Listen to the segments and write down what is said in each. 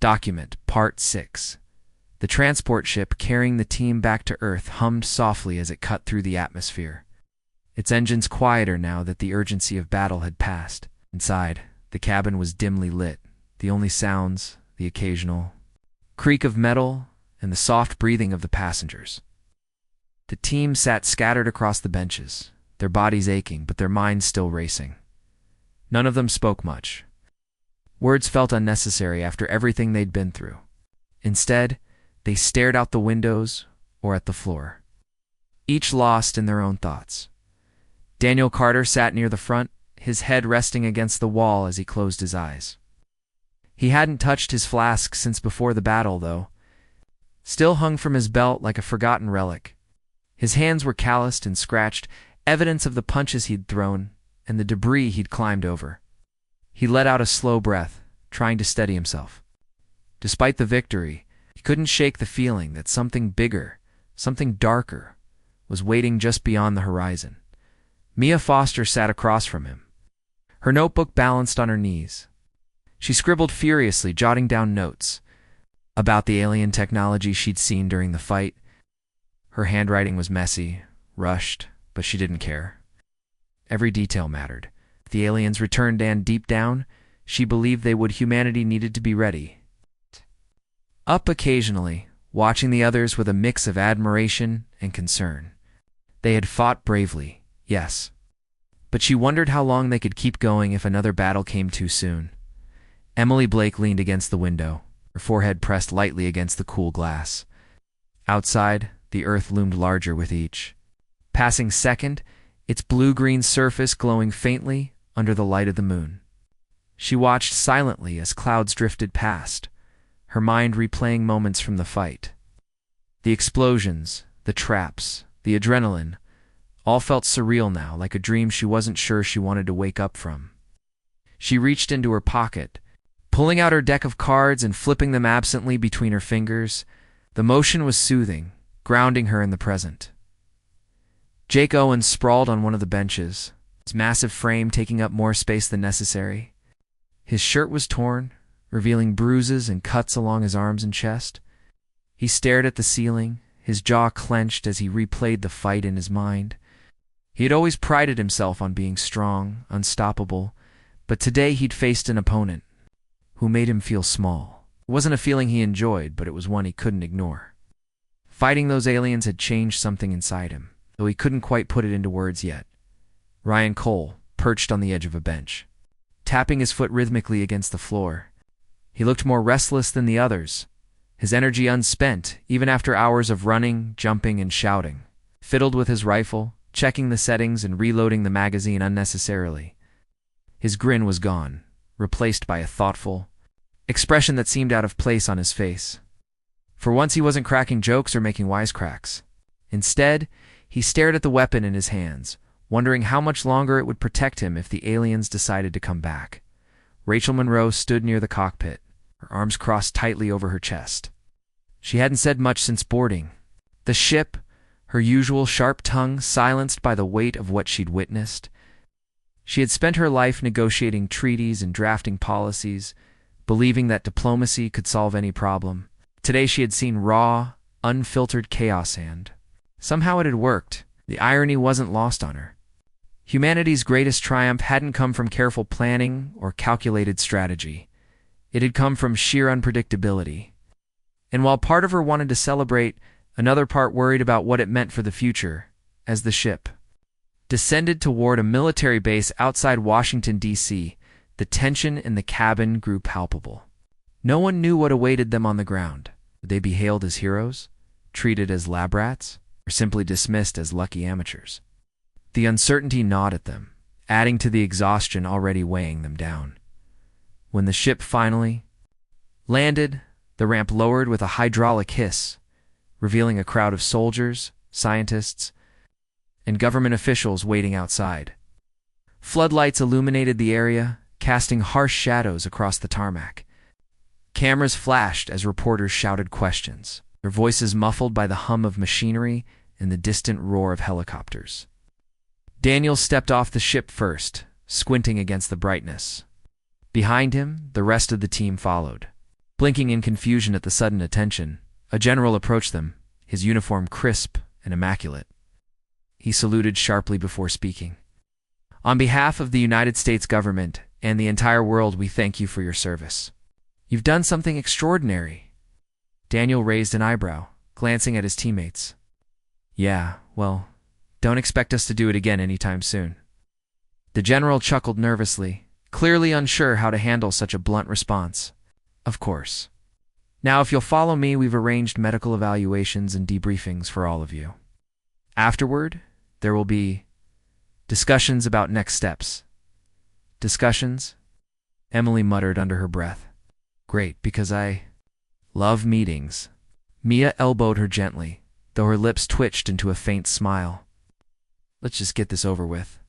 Document Part 6. The transport ship carrying the team back to Earth hummed softly as it cut through the atmosphere. Its engines quieter now that the urgency of battle had passed. Inside, the cabin was dimly lit. The only sounds, the occasional creak of metal and the soft breathing of the passengers. The team sat scattered across the benches, their bodies aching but their minds still racing. None of them spoke much. Words felt unnecessary after everything they'd been through. Instead, they stared out the windows or at the floor, each lost in their own thoughts. Daniel Carter sat near the front, his head resting against the wall as he closed his eyes. He hadn't touched his flask since before the battle, though. Still hung from his belt like a forgotten relic. His hands were calloused and scratched, evidence of the punches he'd thrown and the debris he'd climbed over. He let out a slow breath, trying to steady himself. Despite the victory, he couldn't shake the feeling that something bigger, something darker, was waiting just beyond the horizon. Mia Foster sat across from him, her notebook balanced on her knees. She scribbled furiously, jotting down notes about the alien technology she'd seen during the fight. Her handwriting was messy, rushed, but she didn't care. Every detail mattered. If the aliens returned, and deep down, she believed they would. Humanity needed to be ready. Up occasionally, watching the others with a mix of admiration and concern. They had fought bravely, yes, but she wondered how long they could keep going if another battle came too soon. Emily Blake leaned against the window, her forehead pressed lightly against the cool glass. Outside, the earth loomed larger with each passing second, its blue-green surface glowing faintly under the light of the moon. She watched silently as clouds drifted past, her mind replaying moments from the fight. The explosions, the traps, the adrenaline, all felt surreal now, like a dream she wasn't sure she wanted to wake up from. She reached into her pocket, pulling out her deck of cards and flipping them absently between her fingers. The motion was soothing, grounding her in the present. Jake Owens sprawled on one of the benches, his massive frame taking up more space than necessary. His shirt was torn, revealing bruises and cuts along his arms and chest. He stared at the ceiling, his jaw clenched as he replayed the fight in his mind. He had always prided himself on being strong, unstoppable, but today he'd faced an opponent who made him feel small. It wasn't a feeling he enjoyed, but it was one he couldn't ignore. Fighting those aliens had changed something inside him, though he couldn't quite put it into words yet. Ryan Cole perched on the edge of a bench, tapping his foot rhythmically against the floor. He looked more restless than the others, his energy unspent even after hours of running, jumping, and shouting. Fiddled with his rifle, checking the settings and reloading the magazine unnecessarily. His grin was gone, replaced by a thoughtful expression that seemed out of place on his face. For once he wasn't cracking jokes or making wisecracks. Instead, he stared at the weapon in his hands, wondering how much longer it would protect him if the aliens decided to come back. Rachel Monroe stood near the cockpit, her arms crossed tightly over her chest. She hadn't said much since boarding. The ship, her usual sharp tongue silenced by the weight of what she'd witnessed. She had spent her life negotiating treaties and drafting policies, believing that diplomacy could solve any problem. Today she had seen raw, unfiltered chaos, and somehow it had worked. The irony wasn't lost on her. Humanity's greatest triumph hadn't come from careful planning or calculated strategy. It had come from sheer unpredictability. And while part of her wanted to celebrate, another part worried about what it meant for the future, as the ship descended toward a military base outside Washington, D.C., the tension in the cabin grew palpable. No one knew what awaited them on the ground. Would they be hailed as heroes, treated as lab rats, or simply dismissed as lucky amateurs? The uncertainty gnawed at them, adding to the exhaustion already weighing them down. When the ship finally landed, the ramp lowered with a hydraulic hiss, revealing a crowd of soldiers, scientists, and government officials waiting outside. Floodlights illuminated the area, casting harsh shadows across the tarmac. Cameras flashed as reporters shouted questions, their voices muffled by the hum of machinery and the distant roar of helicopters. Daniel stepped off the ship first, squinting against the brightness. Behind him, the rest of the team followed. Blinking in confusion at the sudden attention, a general approached them, his uniform crisp and immaculate. He saluted sharply before speaking. On behalf of the United States government and the entire world, we thank you for your service. You've done something extraordinary. Daniel raised an eyebrow, glancing at his teammates. Yeah, well, don't expect us to do it again anytime soon. The general chuckled nervously, clearly unsure how to handle such a blunt response. Of course. Now, if you'll follow me, we've arranged medical evaluations and debriefings for all of you. Afterward, there will be discussions about next steps. Discussions? Emily muttered under her breath. Great, because I love meetings. Mia elbowed her gently, though her lips twitched into a faint smile. Let's just get this over with.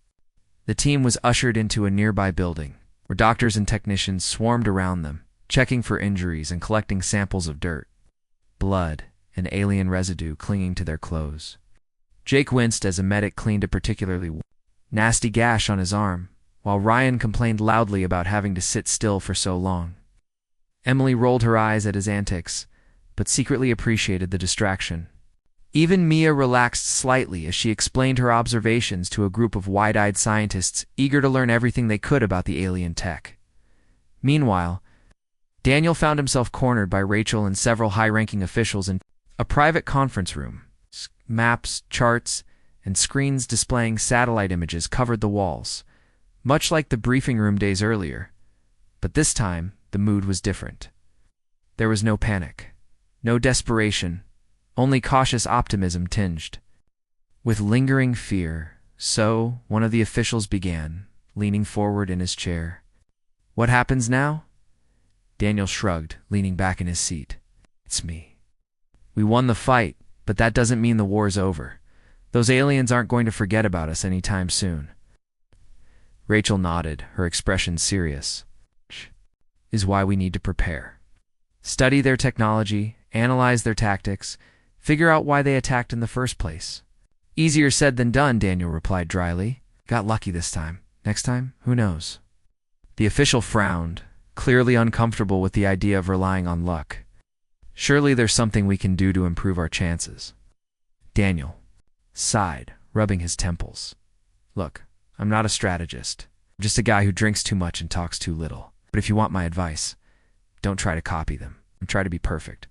The team was ushered into a nearby building, where doctors and technicians swarmed around them, checking for injuries and collecting samples of dirt, blood, and alien residue clinging to their clothes. Jake winced as a medic cleaned a particularly nasty gash on his arm, while Ryan complained loudly about having to sit still for so long. Emily rolled her eyes at his antics, but secretly appreciated the distraction. Even Mia relaxed slightly as she explained her observations to a group of wide-eyed scientists eager to learn everything they could about the alien tech. Meanwhile, Daniel found himself cornered by Rachel and several high-ranking officials in a private conference room. Maps, charts, and screens displaying satellite images covered the walls, much like the briefing room days earlier. But this time, the mood was different. There was no panic, no desperation, only cautious optimism tinged with lingering fear. So, one of the officials began, leaning forward in his chair. What happens now? Daniel shrugged, leaning back in his seat. It's me. We won the fight, but that doesn't mean the war's over. Those aliens aren't going to forget about us anytime soon. Rachel nodded, her expression serious. Is why we need to prepare. Study their technology, analyze their tactics, figure out why they attacked in the first place. Easier said than done, Daniel replied dryly. Got lucky this time. Next time, who knows? The official frowned, clearly uncomfortable with the idea of relying on luck. Surely there's something we can do to improve our chances. Daniel sighed, rubbing his temples. Look, I'm not a strategist. I'm just a guy who drinks too much and talks too little. But if you want my advice, don't try to copy them and try to be perfect.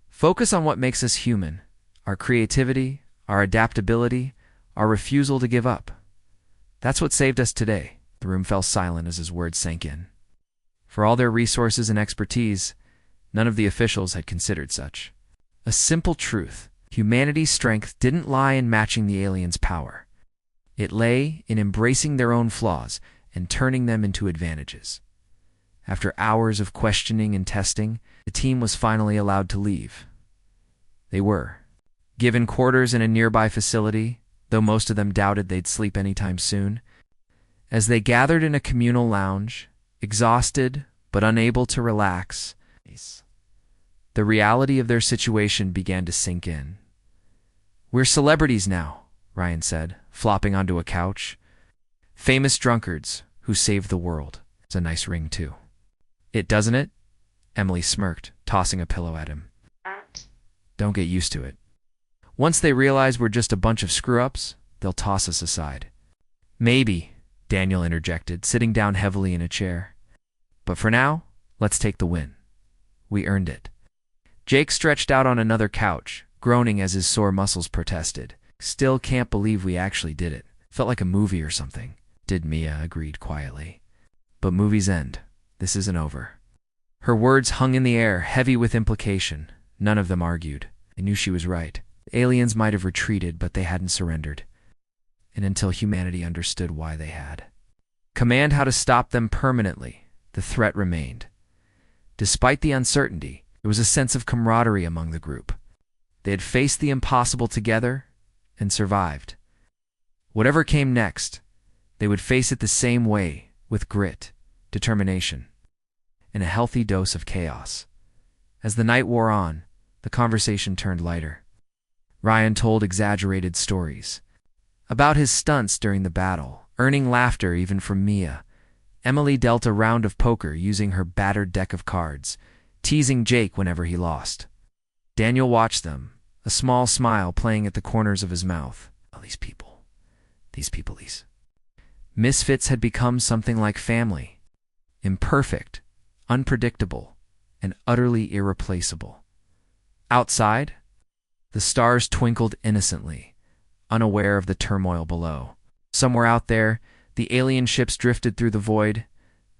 Focus on what makes us human, our creativity, our adaptability, our refusal to give up. That's what saved us today. The room fell silent as his words sank in. For all their resources and expertise, none of the officials had considered such. A simple truth: humanity's strength didn't lie in matching the aliens' power. It lay in embracing their own flaws and turning them into advantages. After hours of questioning and testing, the team was finally allowed to leave. They were given quarters in a nearby facility, though most of them doubted they'd sleep anytime soon. As they gathered in a communal lounge, exhausted but unable to relax, the reality of their situation began to sink in. We're celebrities now, Ryan said, flopping onto a couch. Famous drunkards who saved the world. It's a nice ring, too. It doesn't it? Emily smirked, tossing a pillow at him. Don't get used to it. Once they realize we're just a bunch of screw-ups, they'll toss us aside. Maybe, Daniel interjected, sitting down heavily in a chair. But for now, let's take the win. We earned it. Jake stretched out on another couch, groaning as his sore muscles protested. Still can't believe we actually did it. Felt like a movie or something. Did Mia agreed quietly. But movies end. This isn't over. Her words hung in the air, heavy with implication. None of them argued. They knew she was right. The aliens might have retreated, but they hadn't surrendered. And until humanity understood why they had. Command how to stop them permanently, the threat remained. Despite the uncertainty, there was a sense of camaraderie among the group. They had faced the impossible together and survived. Whatever came next, they would face it the same way, with grit, determination, and a healthy dose of chaos. As the night wore on, the conversation turned lighter. Ryan told exaggerated stories about his stunts during the battle, earning laughter even from Mia. Emily dealt a round of poker using her battered deck of cards, teasing Jake whenever he lost. Daniel watched them, a small smile playing at the corners of his mouth. Oh, these people. These misfits had become something like family. Imperfect, unpredictable, and utterly irreplaceable. Outside, the stars twinkled innocently, unaware of the turmoil below. Somewhere out there, the alien ships drifted through the void,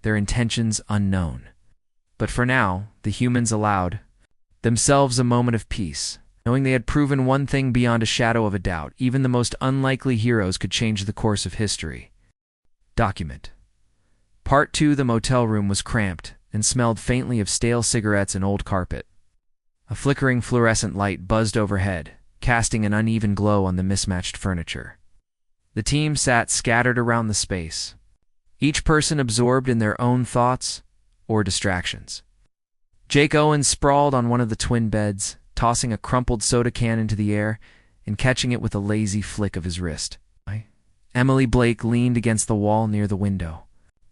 their intentions unknown. But for now, the humans allowed themselves a moment of peace, knowing they had proven one thing beyond a shadow of a doubt: even the most unlikely heroes could change the course of history. Document. Part 2. The motel room was cramped and smelled faintly of stale cigarettes and old carpet. A flickering fluorescent light buzzed overhead, casting an uneven glow on the mismatched furniture. The team sat scattered around the space, each person absorbed in their own thoughts or distractions. Jake Owens sprawled on one of the twin beds, tossing a crumpled soda can into the air and catching it with a lazy flick of his wrist. Emily Blake leaned against the wall near the window,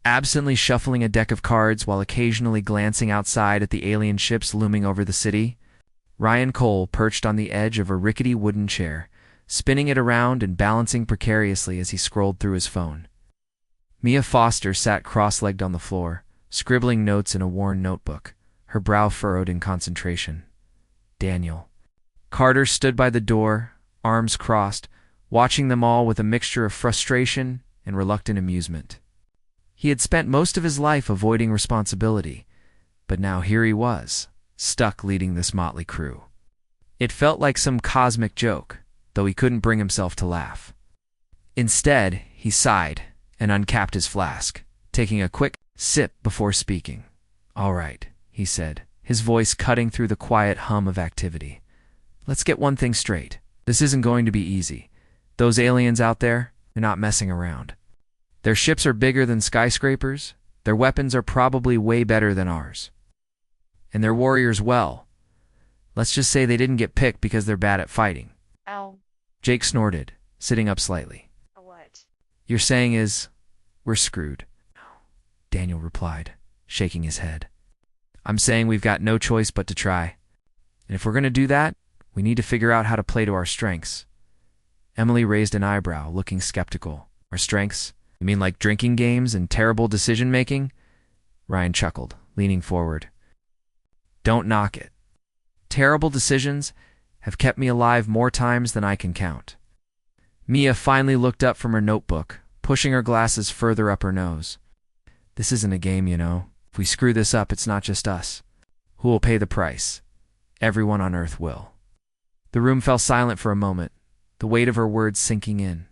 absently shuffling a deck of cards while occasionally glancing outside at the alien ships looming over the city. Ryan Cole perched on the edge of a rickety wooden chair, spinning it around and balancing precariously as he scrolled through his phone. Mia Foster sat cross-legged on the floor, scribbling notes in a worn notebook, her brow furrowed in concentration. Daniel Carter stood by the door, arms crossed, watching them all with a mixture of frustration and reluctant amusement. He had spent most of his life avoiding responsibility, but now here he was, stuck leading this motley crew. It felt like some cosmic joke, though he couldn't bring himself to laugh. Instead, he sighed and uncapped his flask, taking a quick sip before speaking. "All right," he said, his voice cutting through the quiet hum of activity. "Let's get one thing straight. This isn't going to be easy. Those aliens out there, they're not messing around. Their ships are bigger than skyscrapers, their weapons are probably way better than ours. And their warriors, well, let's just say they didn't get picked because they're bad at fighting." Ow. Jake snorted, sitting up slightly. What? "You're saying is, we're screwed," Daniel replied, shaking his head. "I'm saying we've got no choice but to try. And if we're going to do that, we need to figure out how to play to our strengths." Emily raised an eyebrow, looking skeptical. "Our strengths? You mean like drinking games and terrible decision-making?" Ryan chuckled, leaning forward. "Don't knock it. Terrible decisions have kept me alive more times than I can count." Mia finally looked up from her notebook, pushing her glasses further up her nose. "This isn't a game, you know. If we screw this up, it's not just us. Who will pay the price? Everyone on Earth will." The room fell silent for a moment, the weight of her words sinking in.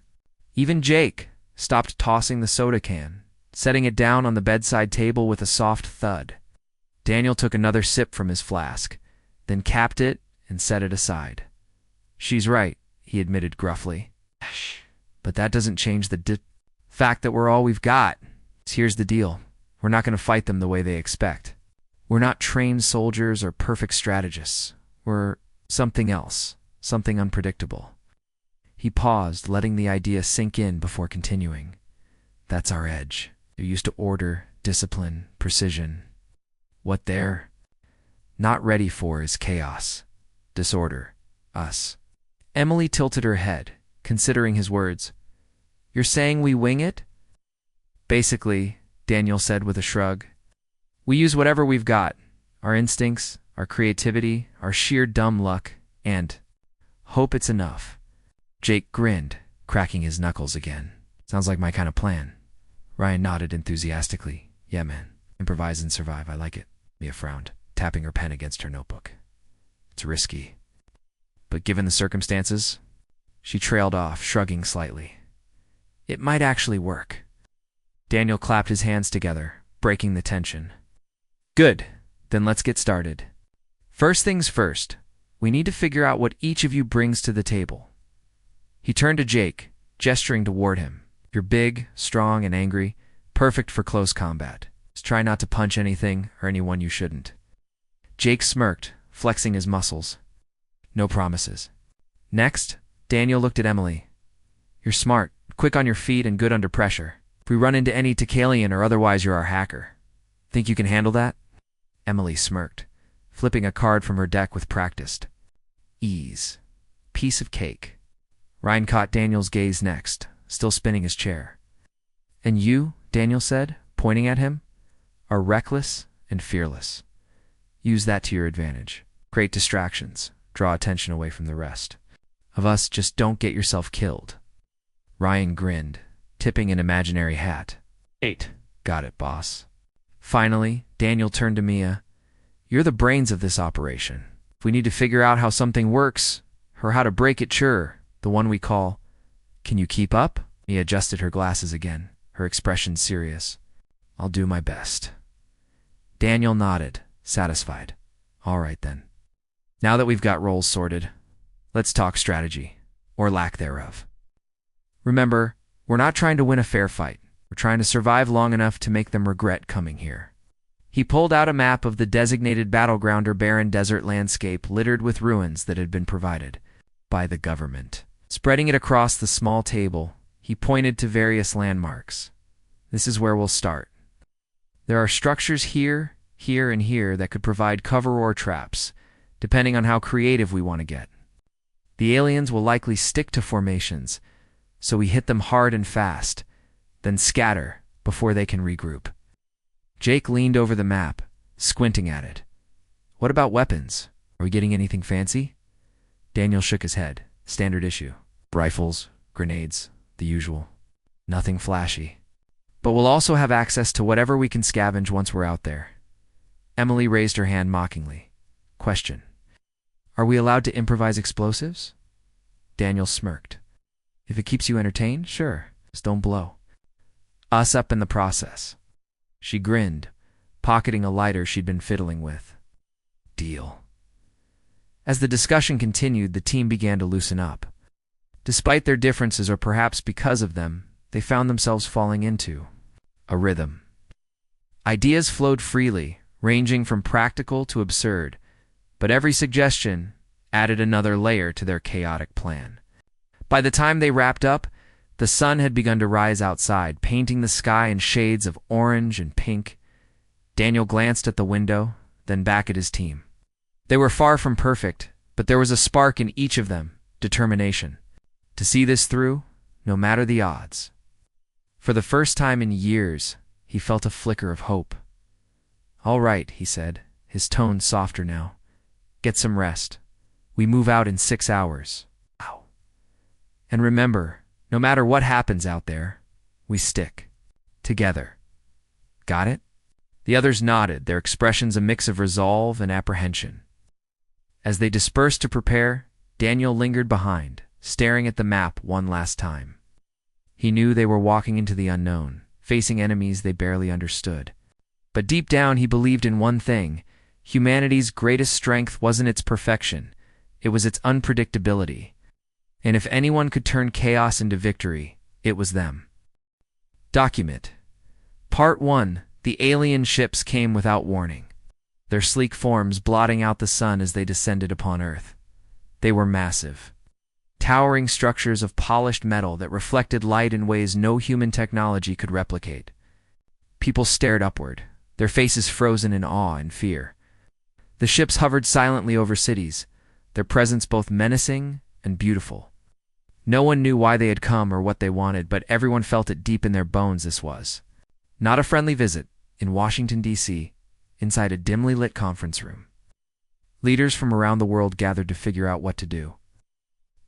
Even Jake stopped tossing the soda can, setting it down on the bedside table with a soft thud. Daniel took another sip from his flask, then capped it and set it aside. "She's right," he admitted gruffly. "But that doesn't change the fact that we're all we've got. Here's the deal. We're not going to fight them the way they expect. We're not trained soldiers or perfect strategists. We're something else, something unpredictable." He paused, letting the idea sink in before continuing. "That's our edge. They're used to order, discipline, precision. What they're not ready for is chaos, disorder, us." Emily tilted her head, considering his words. "You're saying we wing it?" "Basically," Daniel said with a shrug. "We use whatever we've got, our instincts, our creativity, our sheer dumb luck, and hope it's enough." Jake grinned, cracking his knuckles again. "Sounds like my kind of plan." Ryan nodded enthusiastically. "Yeah, man. Improvise and survive. I like it." Mia frowned, tapping her pen against her notebook. "It's risky. But given the circumstances," she trailed off, shrugging slightly. "It might actually work." Daniel clapped his hands together, breaking the tension. "Good. Then let's get started. First things first, we need to figure out what each of you brings to the table." He turned to Jake, gesturing toward him. "You're big, strong, and angry, perfect for close combat. Just try not to punch anything or anyone you shouldn't." Jake smirked, flexing his muscles. "No promises." Next, Daniel looked at Emily. "You're smart, quick on your feet, and good under pressure. If we run into any Tacalian or otherwise, you're our hacker. Think you can handle that?" Emily smirked, flipping a card from her deck with practiced ease. Piece of cake. Ryan caught Daniel's gaze next, still spinning his chair. And you, Daniel said, pointing at him, are reckless and fearless. Use that to your advantage. Create distractions. Draw attention away from the rest of us. Just don't get yourself killed. Ryan grinned, tipping an imaginary hat. 8. Got it, boss. Finally, Daniel turned to Mia. You're the brains of this operation. If we need to figure out how something works, or how to break it, sure, the one we call. Can you keep up? Mia adjusted her glasses again, her expression serious. I'll do my best. Daniel nodded, satisfied. All right then. Now that we've got roles sorted, let's talk strategy, or lack thereof. Remember, we're not trying to win a fair fight. We're trying to survive long enough to make them regret coming here. He pulled out a map of the designated battleground or barren desert landscape littered with ruins that had been provided by the government. Spreading it across the small table, he pointed to various landmarks. This is where we'll start. There are structures here, here, and here that could provide cover or traps, depending on how creative we want to get. The aliens will likely stick to formations, so we hit them hard and fast, then scatter before they can regroup. Jake leaned over the map, squinting at it. What about weapons? Are we getting anything fancy? Daniel shook his head. Standard issue. Rifles, grenades, the usual. Nothing flashy. But we'll also have access to whatever we can scavenge once we're out there. Emily raised her hand mockingly. Question. Are we allowed to improvise explosives? Daniel smirked. If it keeps you entertained, sure. Just don't blow us up in the process. She grinned, pocketing a lighter she'd been fiddling with. Deal. As the discussion continued, the team began to loosen up. Despite their differences, or perhaps because of them, they found themselves falling into a rhythm. Ideas flowed freely, ranging from practical to absurd, but every suggestion added another layer to their chaotic plan. By the time they wrapped up, the sun had begun to rise outside, painting the sky in shades of orange and pink. Daniel glanced at the window, then back at his team. They were far from perfect, but there was a spark in each of them, determination. To see this through, no matter the odds. For the first time in years, he felt a flicker of hope. All right, he said, his tone softer now. Get some rest. We move out in 6 hours. Wow. And remember, no matter what happens out there, we stick together. Got it? The others nodded, their expressions a mix of resolve and apprehension. As they dispersed to prepare, Daniel lingered behind, staring at the map one last time. He knew they were walking into the unknown, facing enemies they barely understood. But deep down he believed in one thing: humanity's greatest strength wasn't its perfection, it was its unpredictability. And if anyone could turn chaos into victory, it was them. Document. Part 1. The alien ships came without warning, their sleek forms blotting out the sun as they descended upon Earth. They were massive. Towering structures of polished metal that reflected light in ways no human technology could replicate. People stared upward, their faces frozen in awe and fear. The ships hovered silently over cities, their presence both menacing and beautiful. No one knew why they had come or what they wanted, but everyone felt it deep in their bones. This was not a friendly visit. In Washington, D.C., inside a dimly lit conference room, leaders from around the world gathered to figure out what to do.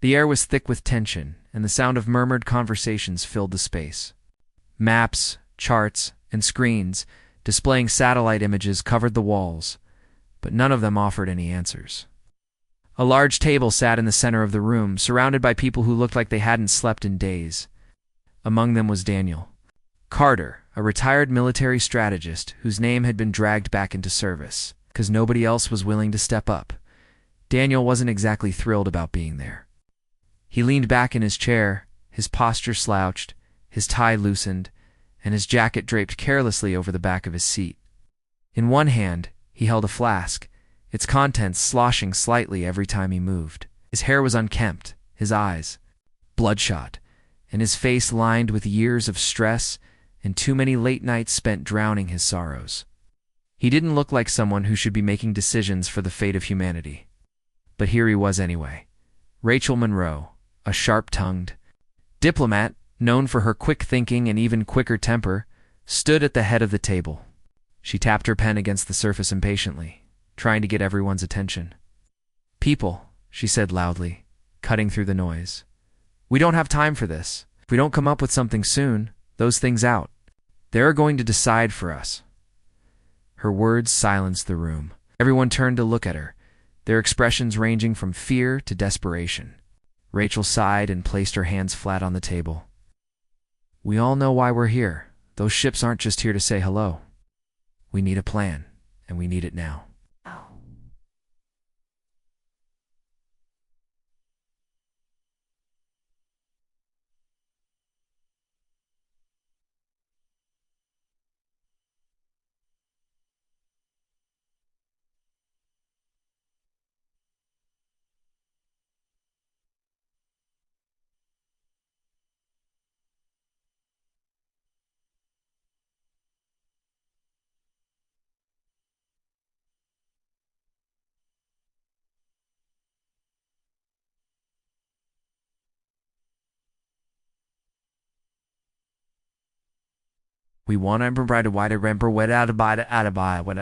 The air was thick with tension, and the sound of murmured conversations filled the space. Maps, charts, and screens displaying satellite images covered the walls, but none of them offered any answers. A large table sat in the center of the room, surrounded by people who looked like they hadn't slept in days. Among them was Daniel Carter, a retired military strategist whose name had been dragged back into service, because nobody else was willing to step up. Daniel wasn't exactly thrilled about being there. He leaned back in his chair, his posture slouched, his tie loosened, and his jacket draped carelessly over the back of his seat. In one hand, he held a flask, its contents sloshing slightly every time he moved. His hair was unkempt, his eyes bloodshot, and his face lined with years of stress and too many late nights spent drowning his sorrows. He didn't look like someone who should be making decisions for the fate of humanity. But here he was anyway. Rachel Monroe, a sharp-tongued diplomat known for her quick thinking and even quicker temper, stood at the head of the table. She tapped her pen against the surface impatiently, trying to get everyone's attention. "People," she said loudly, cutting through the noise. "We don't have time for this. If we don't come up with something soon, those things out. They're going to decide for us." Her words silenced the room. Everyone turned to look at her, their expressions ranging from fear to desperation. Rachel sighed and placed her hands flat on the table. "We all know why we're here. Those ships aren't just here to say hello. We need a plan, and we need it now." We want to provide a wider remember what out about what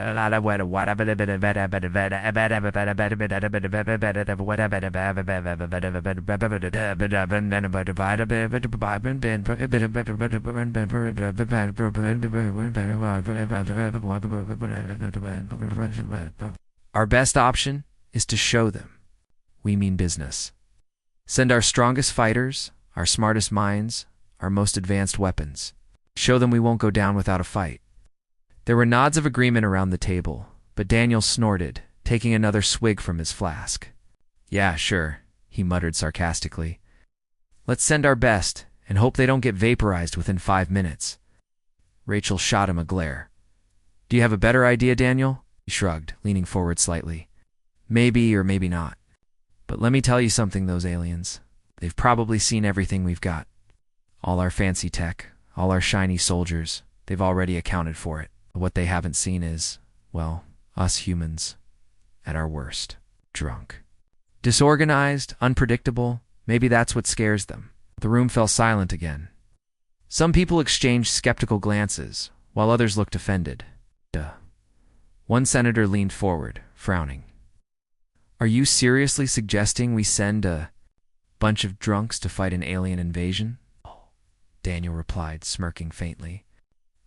our best option is to show them. We mean business. Send our strongest fighters, our smartest minds, our most advanced weapons. Show them we won't go down without a fight. There were nods of agreement around the table, but Daniel snorted, taking another swig from his flask. "Yeah, sure," he muttered sarcastically. "Let's send our best and hope they don't get vaporized within 5 minutes." Rachel shot him a glare. "Do you have a better idea, Daniel?" He shrugged, leaning forward slightly. "Maybe or maybe not. But let me tell you something, those aliens. They've probably seen everything we've got. All our fancy tech, all our shiny soldiers, they've already accounted for it. What they haven't seen is, well, us humans, at our worst. Drunk. Disorganized, unpredictable, maybe that's what scares them." The room fell silent again. Some people exchanged skeptical glances, while others looked offended. One senator leaned forward, frowning. "Are you seriously suggesting we send a bunch of drunks to fight an alien invasion?" Daniel replied, smirking faintly.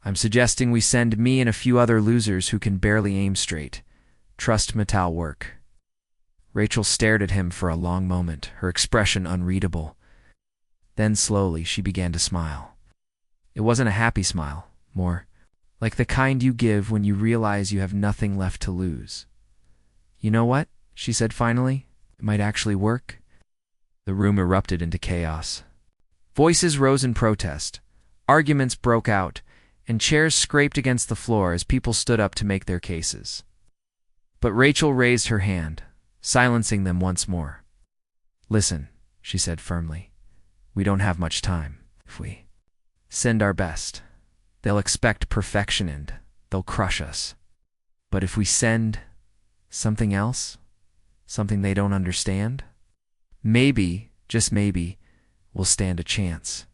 "I'm suggesting we send me and a few other losers who can barely aim straight. Trust Metal work." Rachel stared at him for a long moment, her expression unreadable. Then slowly she began to smile. It wasn't a happy smile, more like the kind you give when you realize you have nothing left to lose. "You know what?" she said finally. "It might actually work." The room erupted into chaos. Voices rose in protest, arguments broke out, and chairs scraped against the floor as people stood up to make their cases. But Rachel raised her hand, silencing them once more. "Listen," she said firmly, "we don't have much time. If we send our best, they'll expect perfection and they'll crush us. But if we send something else, something they don't understand, maybe, just maybe, we'll stand a chance."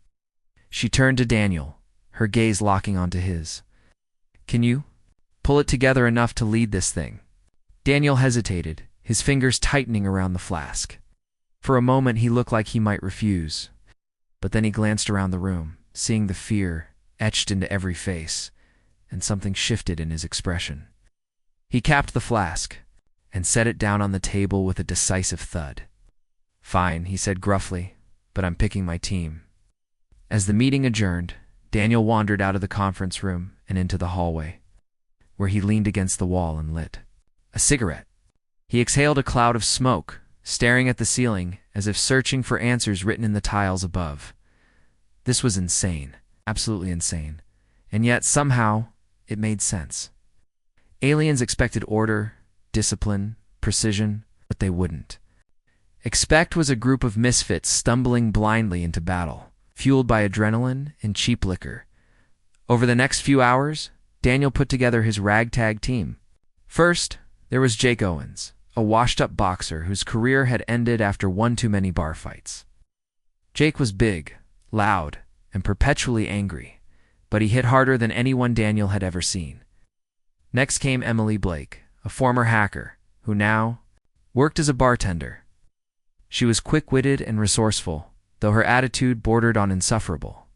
She turned to Daniel, her gaze locking onto his. "Can you pull it together enough to lead this thing?" Daniel hesitated, his fingers tightening around the flask. For a moment he looked like he might refuse, but then he glanced around the room, seeing the fear etched into every face, and something shifted in his expression. He capped the flask and set it down on the table with a decisive thud. "Fine," he said gruffly, "but I'm picking my team." As the meeting adjourned, Daniel wandered out of the conference room and into the hallway, where he leaned against the wall and lit a cigarette. He exhaled a cloud of smoke, staring at the ceiling as if searching for answers written in the tiles above. This was insane, absolutely insane, and yet somehow it made sense. Aliens expected order, discipline, precision, but they wouldn't. Expect was a group of misfits stumbling blindly into battle, fueled by adrenaline and cheap liquor. Over the next few hours, Daniel put together his ragtag team. First, there was Jake Owens, a washed-up boxer whose career had ended after one too many bar fights. Jake was big, loud, and perpetually angry, but he hit harder than anyone Daniel had ever seen. Next came Emily Blake, a former hacker, who now worked as a bartender. She was quick-witted and resourceful, though her attitude bordered on insufferable.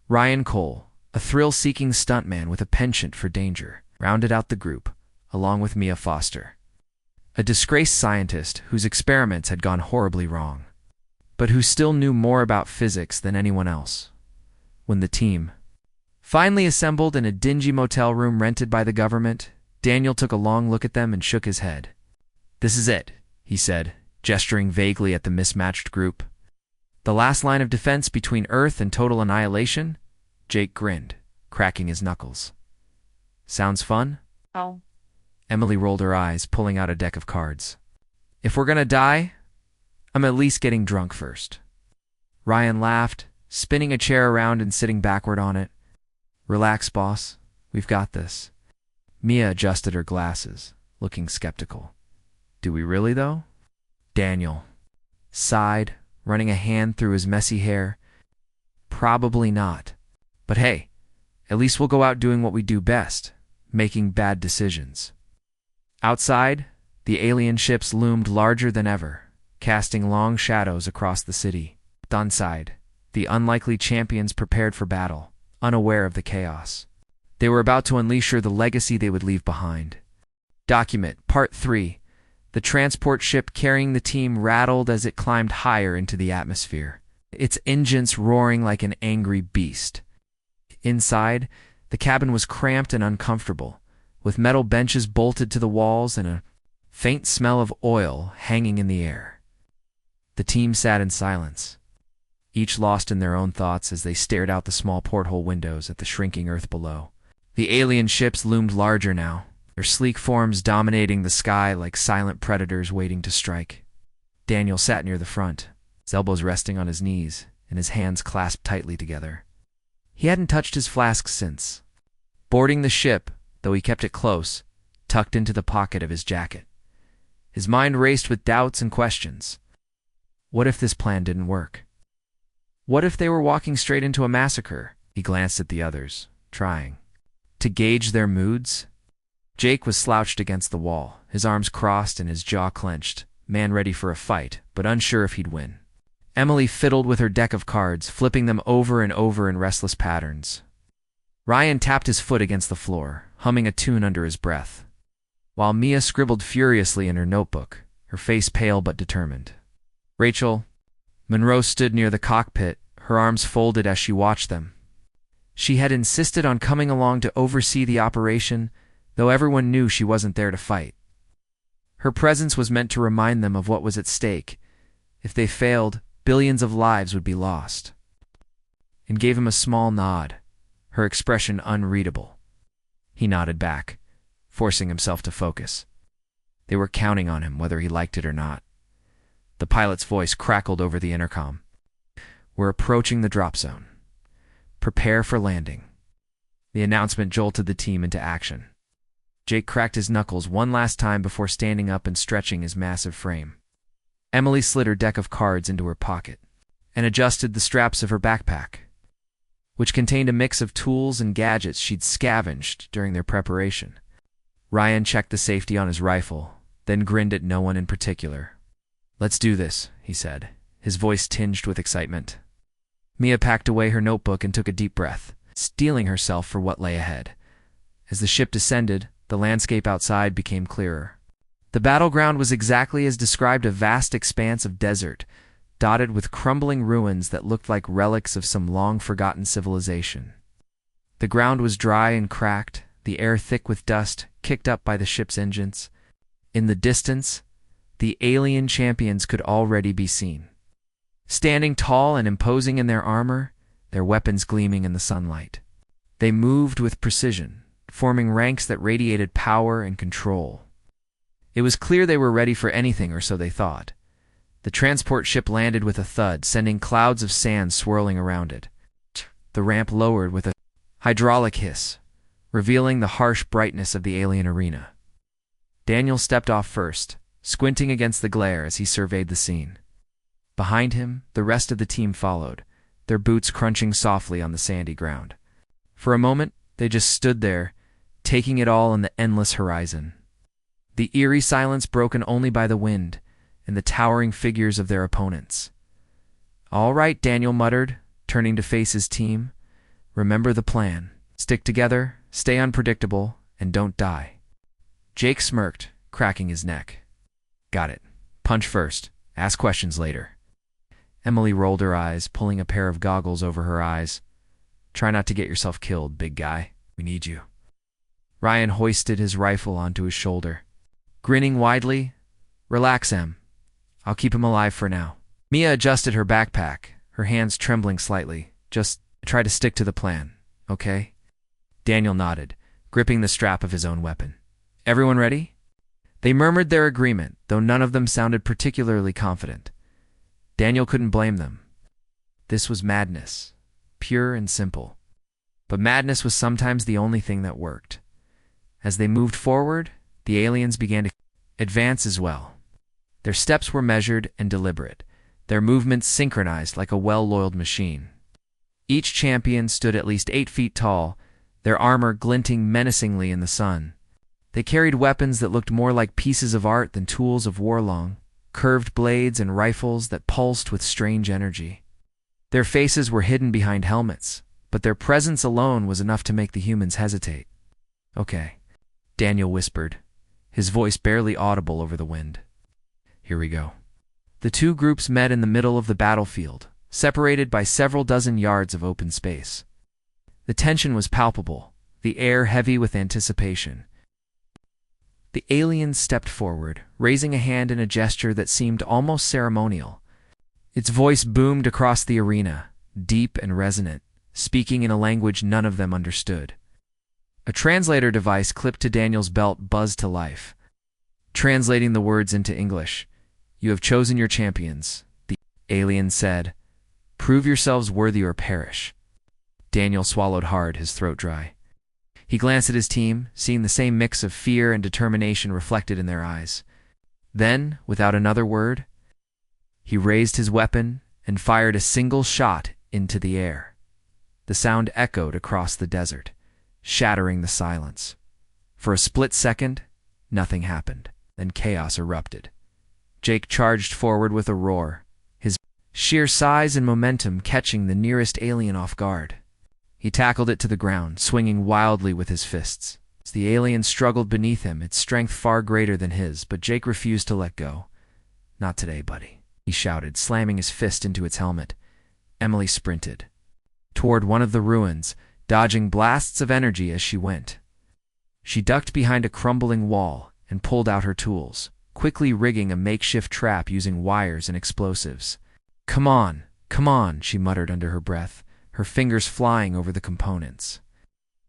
Ryan Cole, a thrill-seeking stuntman with a penchant for danger, rounded out the group, along with Mia Foster, a disgraced scientist whose experiments had gone horribly wrong, but who still knew more about physics than anyone else. When the team finally assembled in a dingy motel room rented by the government, Daniel took a long look at them and shook his head. "This is it," he said, gesturing vaguely at the mismatched group. "The last line of defense between Earth and total annihilation?" Jake grinned, cracking his knuckles. "Sounds fun?" Oh. Emily rolled her eyes, pulling out a deck of cards. "If we're gonna die, I'm at least getting drunk first." Ryan laughed, spinning a chair around and sitting backward on it. "Relax, boss. We've got this." Mia adjusted her glasses, looking skeptical. "Do we really, though?" Daniel sighed, running a hand through his messy hair. "Probably not. But hey, at least we'll go out doing what we do best, making bad decisions." Outside, the alien ships loomed larger than ever, casting long shadows across the city. Inside, the unlikely champions prepared for battle, unaware of the chaos. They were about to unleash the legacy they would leave behind. Document Part 3. The transport ship carrying the team rattled as it climbed higher into the atmosphere, its engines roaring like an angry beast. Inside, the cabin was cramped and uncomfortable, with metal benches bolted to the walls and a faint smell of oil hanging in the air. The team sat in silence, each lost in their own thoughts as they stared out the small porthole windows at the shrinking Earth below. The alien ships loomed larger now, their sleek forms dominating the sky like silent predators waiting to strike. Daniel sat near the front, his elbows resting on his knees and his hands clasped tightly together. He hadn't touched his flask since boarding the ship, though he kept it close, tucked into the pocket of his jacket. His mind raced with doubts and questions. What if this plan didn't work? What if they were walking straight into a massacre? He glanced at the others, trying to gauge their moods. Jake was slouched against the wall, his arms crossed and his jaw clenched, man ready for a fight, but unsure if he'd win. Emily fiddled with her deck of cards, flipping them over and over in restless patterns. Ryan tapped his foot against the floor, humming a tune under his breath, while Mia scribbled furiously in her notebook, her face pale but determined. Monroe stood near the cockpit, her arms folded as she watched them. She had insisted on coming along to oversee the operation, though everyone knew she wasn't there to fight. Her presence was meant to remind them of what was at stake. If they failed, billions of lives would be lost. And gave him a small nod, her expression unreadable. He nodded back, forcing himself to focus. They were counting on him, whether he liked it or not. The pilot's voice crackled over the intercom. "We're approaching the drop zone. Prepare for landing." The announcement jolted the team into action. Jake cracked his knuckles one last time before standing up and stretching his massive frame. Emily slid her deck of cards into her pocket and adjusted the straps of her backpack, which contained a mix of tools and gadgets she'd scavenged during their preparation. Ryan checked the safety on his rifle, then grinned at no one in particular. "Let's do this," he said, his voice tinged with excitement. Mia packed away her notebook and took a deep breath, steeling herself for what lay ahead. As the ship descended, the landscape outside became clearer. The battleground was exactly as described, a vast expanse of desert, dotted with crumbling ruins that looked like relics of some long-forgotten civilization. The ground was dry and cracked, the air thick with dust kicked up by the ship's engines. In the distance, the alien champions could already be seen, standing tall and imposing in their armor, their weapons gleaming in the sunlight. They moved with precision, forming ranks that radiated power and control. It was clear they were ready for anything, or so they thought. The transport ship landed with a thud, sending clouds of sand swirling around it. The ramp lowered with a hydraulic hiss, revealing the harsh brightness of the alien arena. Daniel stepped off first, squinting against the glare as he surveyed the scene. Behind him, the rest of the team followed, their boots crunching softly on the sandy ground. For a moment, they just stood there, taking it all in the endless horizon. The eerie silence broken only by the wind and the towering figures of their opponents. "All right," Daniel muttered, turning to face his team. "Remember the plan. Stick together, stay unpredictable, and don't die." Jake smirked, cracking his neck. "Got it. Punch first. Ask questions later." Emily rolled her eyes, pulling a pair of goggles over her eyes. "Try not to get yourself killed, big guy. We need you." Ryan hoisted his rifle onto his shoulder. Grinning widely, "Relax, Em. I'll keep him alive for now." Mia adjusted her backpack, her hands trembling slightly. "Just try to stick to the plan, okay?" Daniel nodded, gripping the strap of his own weapon. "Everyone ready?" They murmured their agreement, though none of them sounded particularly confident. Daniel couldn't blame them. This was madness, pure and simple. But madness was sometimes the only thing that worked. As they moved forward, the aliens began to advance as well. Their steps were measured and deliberate, their movements synchronized like a well-oiled machine. Each champion stood at least 8 feet tall, their armor glinting menacingly in the sun. They carried weapons that looked more like pieces of art than tools of war long, curved blades and rifles that pulsed with strange energy. Their faces were hidden behind helmets, but their presence alone was enough to make the humans hesitate. "Okay," Daniel whispered, his voice barely audible over the wind. "Here we go." The two groups met in the middle of the battlefield, separated by several dozen yards of open space. The tension was palpable, the air heavy with anticipation. The alien stepped forward, raising a hand in a gesture that seemed almost ceremonial. Its voice boomed across the arena, deep and resonant, speaking in a language none of them understood. A translator device clipped to Daniel's belt buzzed to life, translating the words into English. "You have chosen your champions," the alien said. "Prove yourselves worthy or perish." Daniel swallowed hard, his throat dry. He glanced at his team, seeing the same mix of fear and determination reflected in their eyes. Then, without another word, he raised his weapon and fired a single shot into the air. The sound echoed across the desert, shattering the silence. For a split second, nothing happened. Then chaos erupted. Jake charged forward with a roar, his sheer size and momentum catching the nearest alien off guard. He tackled it to the ground, swinging wildly with his fists. As the alien struggled beneath him, its strength far greater than his, but Jake refused to let go. "Not today, buddy," he shouted, slamming his fist into its helmet. Emily sprinted toward one of the ruins, dodging blasts of energy as she went. She ducked behind a crumbling wall and pulled out her tools, quickly rigging a makeshift trap using wires and explosives. Come on," she muttered under her breath, her fingers flying over the components.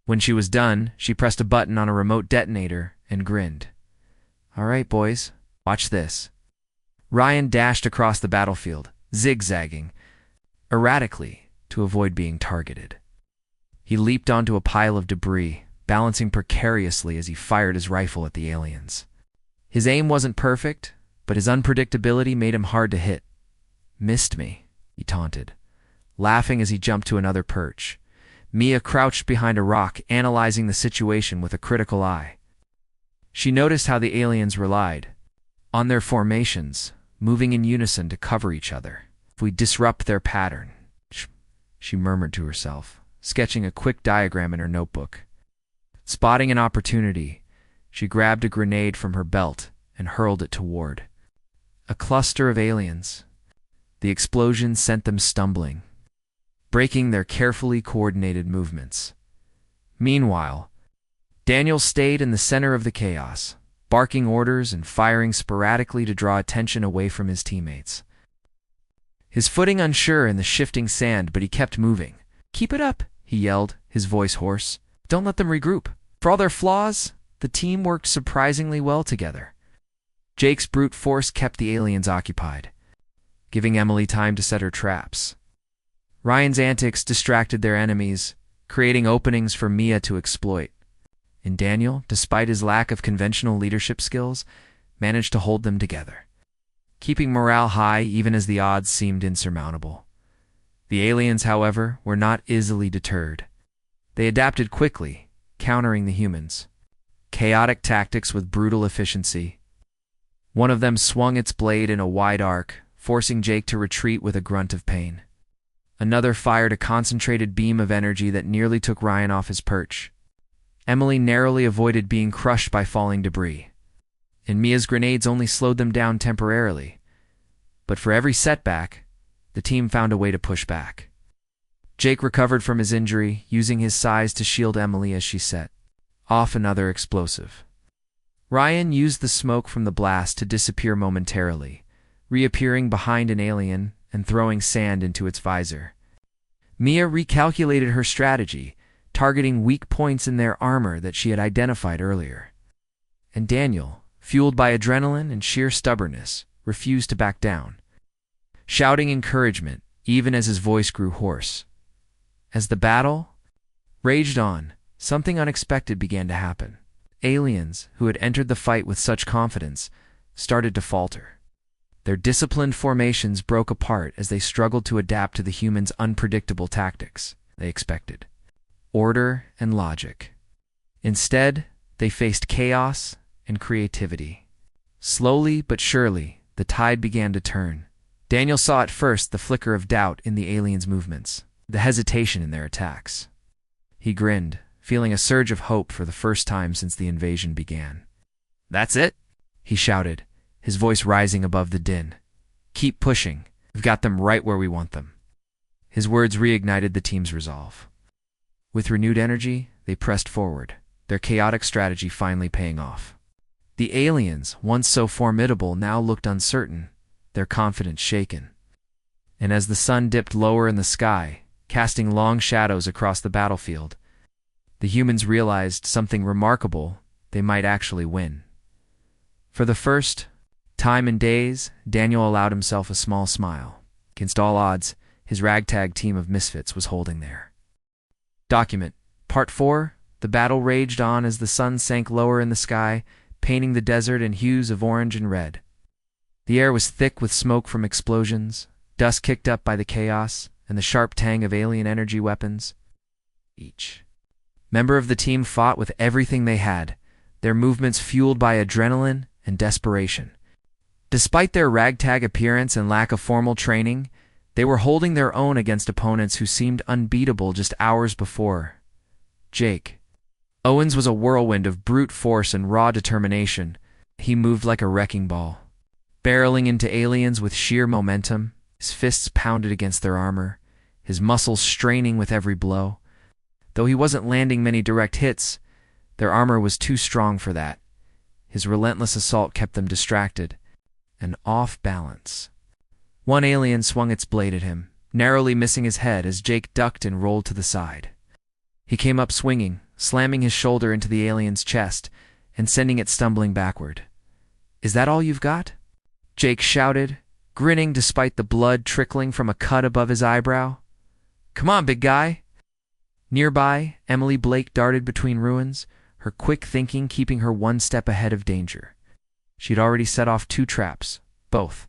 When she was done, she pressed a button on a remote detonator and grinned. "All right, boys, watch this." Ryan dashed across the battlefield, zigzagging erratically to avoid being targeted. He leaped onto a pile of debris, balancing precariously as he fired his rifle at the aliens. His aim wasn't perfect, but his unpredictability made him hard to hit. "Missed me," he taunted, laughing as he jumped to another perch. Mia crouched behind a rock, analyzing the situation with a critical eye. She noticed how the aliens relied on their formations, moving in unison to cover each other. "If we disrupt their pattern," she murmured to herself, sketching a quick diagram in her notebook. Spotting an opportunity, she grabbed a grenade from her belt and hurled it toward a cluster of aliens. The explosion sent them stumbling, breaking their carefully coordinated movements. Meanwhile, Daniel stayed in the center of the chaos, barking orders and firing sporadically to draw attention away from his teammates. His footing unsure in the shifting sand, but he kept moving. "Keep it up," he yelled, his voice hoarse. "Don't let them regroup." For all their flaws, the team worked surprisingly well together. Jake's brute force kept the aliens occupied, giving Emily time to set her traps. Ryan's antics distracted their enemies, creating openings for Mia to exploit. and Daniel, despite his lack of conventional leadership skills, managed to hold them together, keeping morale high even as the odds seemed insurmountable. The aliens, however, were not easily deterred. They adapted quickly, countering the humans' chaotic tactics with brutal efficiency. One of them swung its blade in a wide arc, forcing Jake to retreat with a grunt of pain. Another fired a concentrated beam of energy that nearly took Ryan off his perch. Emily narrowly avoided being crushed by falling debris, and Mia's grenades only slowed them down temporarily. But for every setback, the team found a way to push back. Jake recovered from his injury, using his size to shield Emily as she set off another explosive. Ryan used the smoke from the blast to disappear momentarily, reappearing behind an alien and throwing sand into its visor. Mia recalculated her strategy, targeting weak points in their armor that she had identified earlier. And Daniel, fueled by adrenaline and sheer stubbornness, refused to back down, shouting encouragement even as his voice grew hoarse. As the battle raged on, something unexpected began to happen. Aliens, who had entered the fight with such confidence, started to falter. Their disciplined formations broke apart as they struggled to adapt to the humans' unpredictable tactics. They expected order and logic. Instead, they faced chaos and creativity. Slowly but surely, the tide began to turn. Daniel saw at first the flicker of doubt in the aliens' movements, the hesitation in their attacks. He grinned, feeling a surge of hope for the first time since the invasion began. "That's it?" he shouted, his voice rising above the din. "Keep pushing. We've got them right where we want them." His words reignited the team's resolve. With renewed energy, they pressed forward, their chaotic strategy finally paying off. The aliens, once so formidable, now looked uncertain, their confidence shaken. And as the sun dipped lower in the sky, casting long shadows across the battlefield, the humans realized something remarkable: they might actually win. For the first time in days, Daniel allowed himself a small smile. Against all odds, his ragtag team of misfits was holding there. Document Part 4. The battle raged on as the sun sank lower in the sky, painting the desert in hues of orange and red. The air was thick with smoke from explosions, dust kicked up by the chaos, and the sharp tang of alien energy weapons. Each member of the team fought with everything they had, their movements fueled by adrenaline and desperation. Despite their ragtag appearance and lack of formal training, they were holding their own against opponents who seemed unbeatable just hours before. Jake Owens was a whirlwind of brute force and raw determination. He moved like a wrecking ball, barreling into aliens with sheer momentum, his fists pounded against their armor, his muscles straining with every blow. Though he wasn't landing many direct hits, their armor was too strong for that. His relentless assault kept them distracted and off balance. One alien swung its blade at him, narrowly missing his head as Jake ducked and rolled to the side. He came up swinging, slamming his shoulder into the alien's chest and sending it stumbling backward. "Is that all you've got?" Jake shouted, grinning despite the blood trickling from a cut above his eyebrow. "Come on, big guy." Nearby, Emily Blake darted between ruins, her quick thinking keeping her one step ahead of danger. She'd already set off 2 traps, both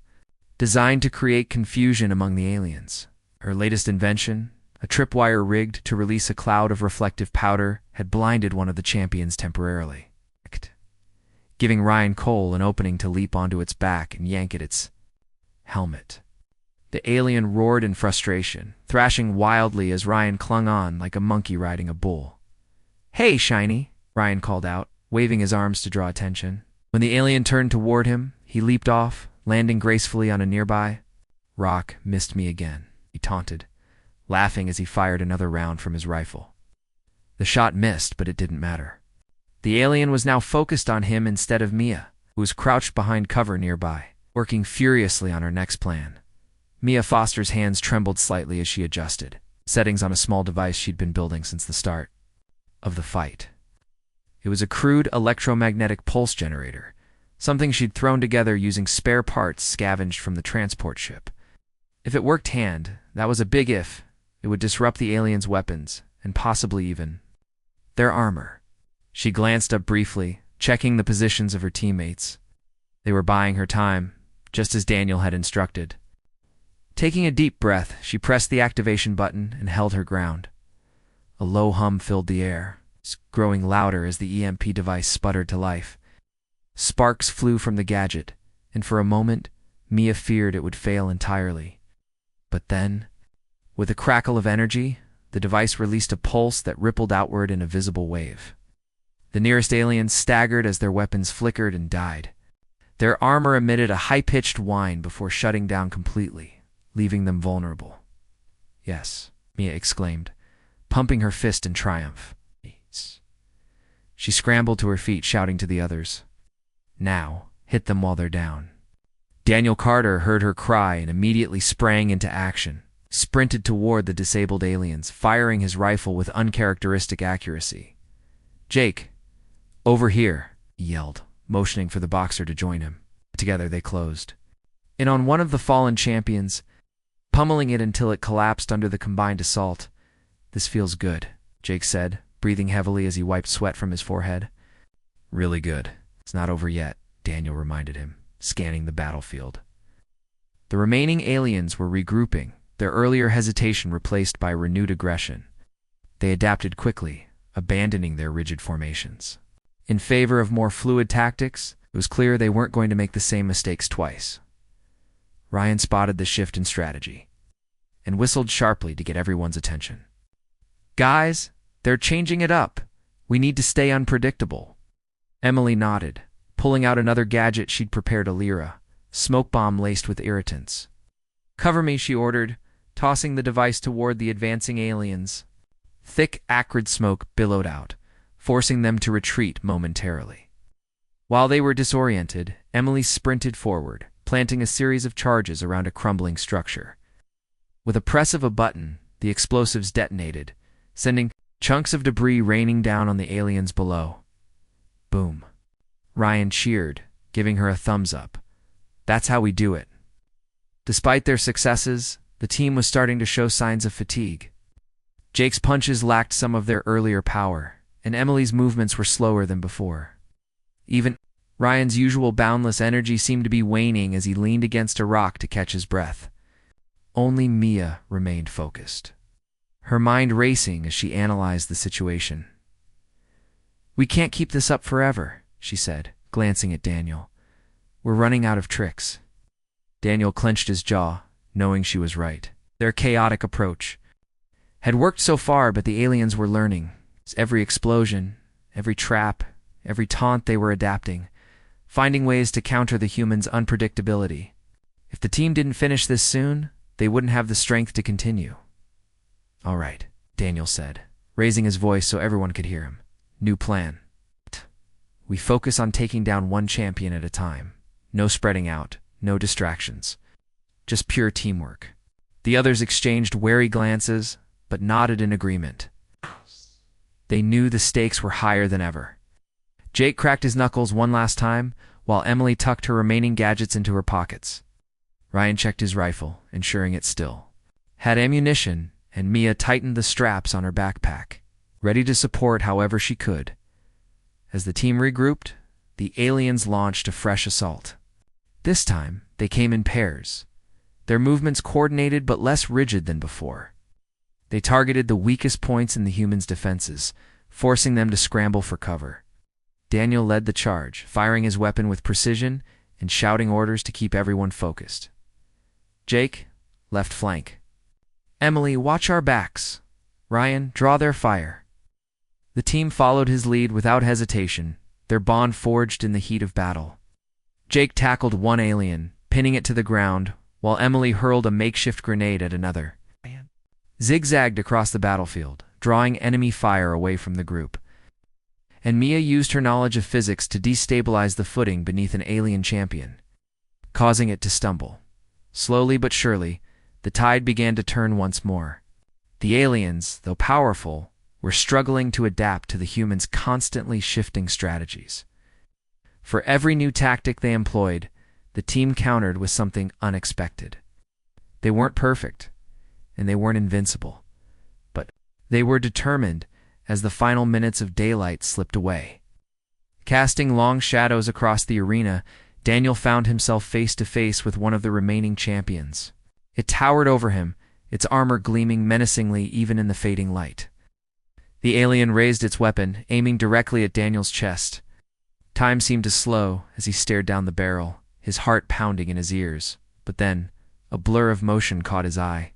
designed to create confusion among the aliens. Her latest invention, a tripwire rigged to release a cloud of reflective powder, had blinded one of the champions temporarily, giving Ryan Cole an opening to leap onto its back and yank at its helmet. The alien roared in frustration, thrashing wildly as Ryan clung on like a monkey riding a bull. "Hey, Shiny," Ryan called out, waving his arms to draw attention. When the alien turned toward him, he leaped off, landing gracefully on a nearby rock. "Missed me again," he taunted, laughing as he fired another round from his rifle. The shot missed, but it didn't matter. The alien was now focused on him instead of Mia, who was crouched behind cover nearby, working furiously on her next plan. Mia Foster's hands trembled slightly as she adjusted settings on a small device she'd been building since the start of the fight. It was a crude electromagnetic pulse generator, something she'd thrown together using spare parts scavenged from the transport ship. If it worked that was a big if, it would disrupt the aliens' weapons, and possibly even their armor. She glanced up briefly, checking the positions of her teammates. They were buying her time, just as Daniel had instructed. Taking a deep breath, she pressed the activation button and held her ground. A low hum filled the air, growing louder as the EMP device sputtered to life. Sparks flew from the gadget, and for a moment, Mia feared it would fail entirely. But then, with a crackle of energy, the device released a pulse that rippled outward in a visible wave. The nearest aliens staggered as their weapons flickered and died. Their armor emitted a high-pitched whine before shutting down completely, leaving them vulnerable. "Yes," Mia exclaimed, pumping her fist in triumph. She scrambled to her feet, shouting to the others, "Now, hit them while they're down." Daniel Carter heard her cry and immediately sprang into action, sprinted toward the disabled aliens, firing his rifle with uncharacteristic accuracy. "Jake, over here," he yelled, motioning for the boxer to join him. Together they closed in on one of the fallen champions, pummeling it until it collapsed under the combined assault. "This feels good," Jake said, breathing heavily as he wiped sweat from his forehead. "Really good. It's not over yet," Daniel reminded him, scanning the battlefield. The remaining aliens were regrouping, their earlier hesitation replaced by renewed aggression. They adapted quickly, abandoning their rigid formations. In favor of more fluid tactics, it was clear they weren't going to make the same mistakes twice. Ryan spotted the shift in strategy and whistled sharply to get everyone's attention. "Guys, they're changing it up. We need to stay unpredictable." Emily nodded, pulling out another gadget she'd prepared, a Lyra, smoke bomb laced with irritants. "Cover me," she ordered, tossing the device toward the advancing aliens. Thick, acrid smoke billowed out, forcing them to retreat momentarily. While they were disoriented, Emily sprinted forward, planting a series of charges around a crumbling structure. With a press of a button, the explosives detonated, sending chunks of debris raining down on the aliens below. Boom. Ryan cheered, giving her a thumbs up. "That's how we do it." Despite their successes, the team was starting to show signs of fatigue. Jake's punches lacked some of their earlier power, and Emily's movements were slower than before. Even Ryan's usual boundless energy seemed to be waning as he leaned against a rock to catch his breath. Only Mia remained focused, her mind racing as she analyzed the situation. "We can't keep this up forever," she said, glancing at Daniel. "We're running out of tricks." Daniel clenched his jaw, knowing she was right. Their chaotic approach had worked so far, but the aliens were learning. Every explosion, every trap, every taunt, they were adapting, finding ways to counter the humans' unpredictability. If the team didn't finish this soon, they wouldn't have the strength to continue. "All right," Daniel said, raising his voice so everyone could hear him. "New plan. We focus on taking down one champion at a time. No spreading out, no distractions. Just pure teamwork." The others exchanged wary glances, but nodded in agreement. They knew the stakes were higher than ever. Jake cracked his knuckles one last time, while Emily tucked her remaining gadgets into her pockets. Ryan checked his rifle, ensuring it still had ammunition, and Mia tightened the straps on her backpack, ready to support however she could. As the team regrouped, the aliens launched a fresh assault. This time, they came in pairs, their movements coordinated but less rigid than before. They targeted the weakest points in the humans' defenses, forcing them to scramble for cover. Daniel led the charge, firing his weapon with precision and shouting orders to keep everyone focused. Jake, left flank. Emily, watch our backs. Ryan, draw their fire. The team followed his lead without hesitation, their bond forged in the heat of battle. Jake tackled one alien, pinning it to the ground, while Emily hurled a makeshift grenade at another. Zigzagged across the battlefield, drawing enemy fire away from the group. And Mia used her knowledge of physics to destabilize the footing beneath an alien champion, causing it to stumble. Slowly but surely, the tide began to turn once more. The aliens, though powerful, were struggling to adapt to the humans' constantly shifting strategies. For every new tactic they employed, the team countered with something unexpected. They weren't perfect, and they weren't invincible, but they were determined, as the final minutes of daylight slipped away. Casting long shadows across the arena, Daniel found himself face to face with one of the remaining champions. It towered over him, its armor gleaming menacingly even in the fading light. The alien raised its weapon, aiming directly at Daniel's chest. Time seemed to slow as he stared down the barrel, his heart pounding in his ears. But then, a blur of motion caught his eye.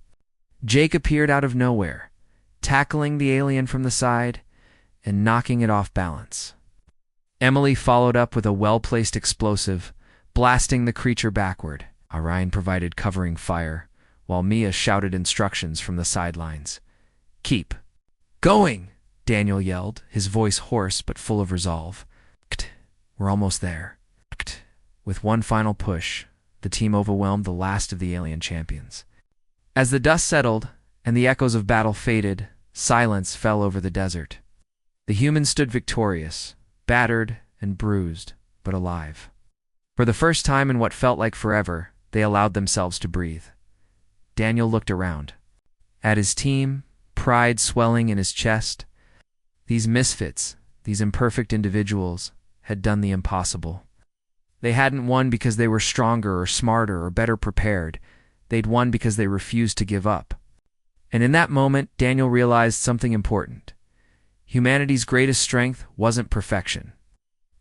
Jake appeared out of nowhere, tackling the alien from the side and knocking it off balance. Emily followed up with a well-placed explosive, blasting the creature backward. Orion provided covering fire, while Mia shouted instructions from the sidelines. "Keep going!" Daniel yelled, his voice hoarse but full of resolve. "We're almost there." With one final push, the team overwhelmed the last of the alien champions. As the dust settled and the echoes of battle faded, silence fell over the desert. The humans stood victorious, battered and bruised, but alive. For the first time in what felt like forever, they allowed themselves to breathe. Daniel looked around. At his team, pride swelling in his chest. These misfits, these imperfect individuals, had done the impossible. They hadn't won because they were stronger or smarter or better prepared. They'd won because they refused to give up. And in that moment, Daniel realized something important. Humanity's greatest strength wasn't perfection.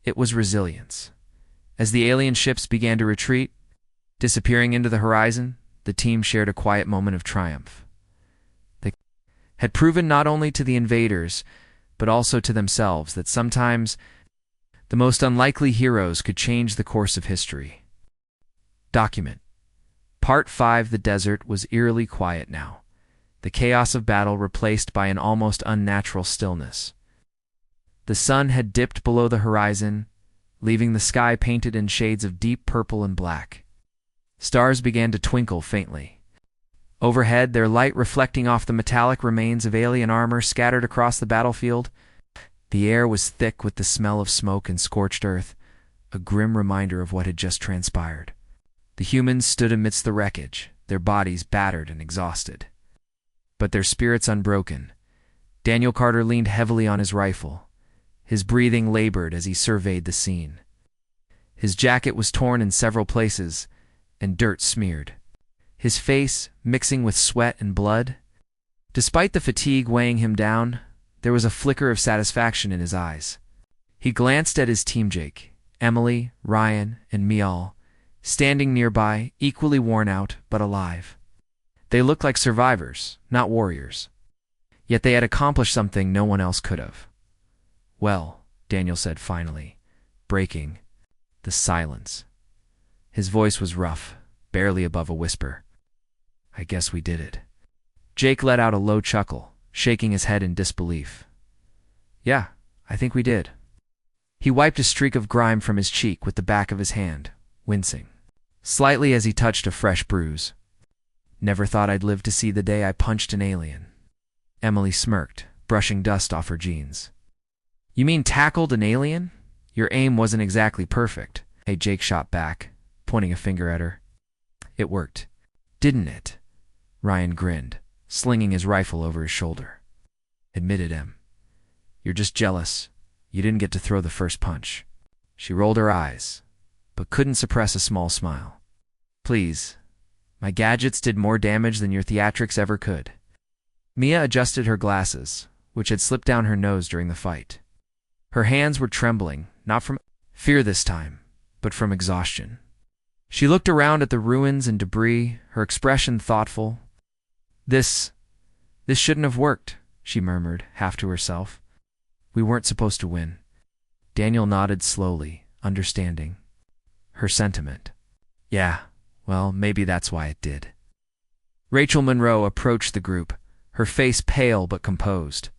It was resilience. As the alien ships began to retreat, disappearing into the horizon, the team shared a quiet moment of triumph. They had proven not only to the invaders, but also to themselves that sometimes the most unlikely heroes could change the course of history. Document. Part 5. The desert was eerily quiet now, the chaos of battle replaced by an almost unnatural stillness. The sun had dipped below the horizon, leaving the sky painted in shades of deep purple and black. Stars began to twinkle faintly. Overhead, their light reflecting off the metallic remains of alien armor scattered across the battlefield. The air was thick with the smell of smoke and scorched earth, a grim reminder of what had just transpired. The humans stood amidst the wreckage, their bodies battered and exhausted, but their spirits unbroken. Daniel Carter leaned heavily on his rifle. His breathing labored as he surveyed the scene. His jacket was torn in several places, and dirt smeared. His face mixing with sweat and blood. Despite the fatigue weighing him down, there was a flicker of satisfaction in his eyes. He glanced at his team, Jake, Emily, Ryan, and Mial, standing nearby, equally worn out but alive. They looked like survivors, not warriors. Yet they had accomplished something no one else could have. "Well," Daniel said finally, breaking the silence. His voice was rough, barely above a whisper. "I guess we did it." Jake let out a low chuckle, shaking his head in disbelief. "Yeah, I think we did." He wiped a streak of grime from his cheek with the back of his hand, wincing slightly as he touched a fresh bruise. "Never thought I'd live to see the day I punched an alien." Emily smirked, brushing dust off her jeans. "You mean tackled an alien? Your aim wasn't exactly perfect." Hey, Jake shot back, pointing a finger at her. "It worked, didn't it?" Ryan grinned, slinging his rifle over his shoulder. "Admitted him. You're just jealous. You didn't get to throw the first punch." She rolled her eyes, but couldn't suppress a small smile. "Please, my gadgets did more damage than your theatrics ever could." Mia adjusted her glasses, which had slipped down her nose during the fight. Her hands were trembling, not from fear this time, but from exhaustion. She looked around at the ruins and debris, her expression thoughtful. This shouldn't have worked," she murmured, half to herself. "We weren't supposed to win." Daniel nodded slowly, understanding her sentiment. "Yeah, well, maybe that's why it did." Rachel Monroe approached the group, her face pale but composed.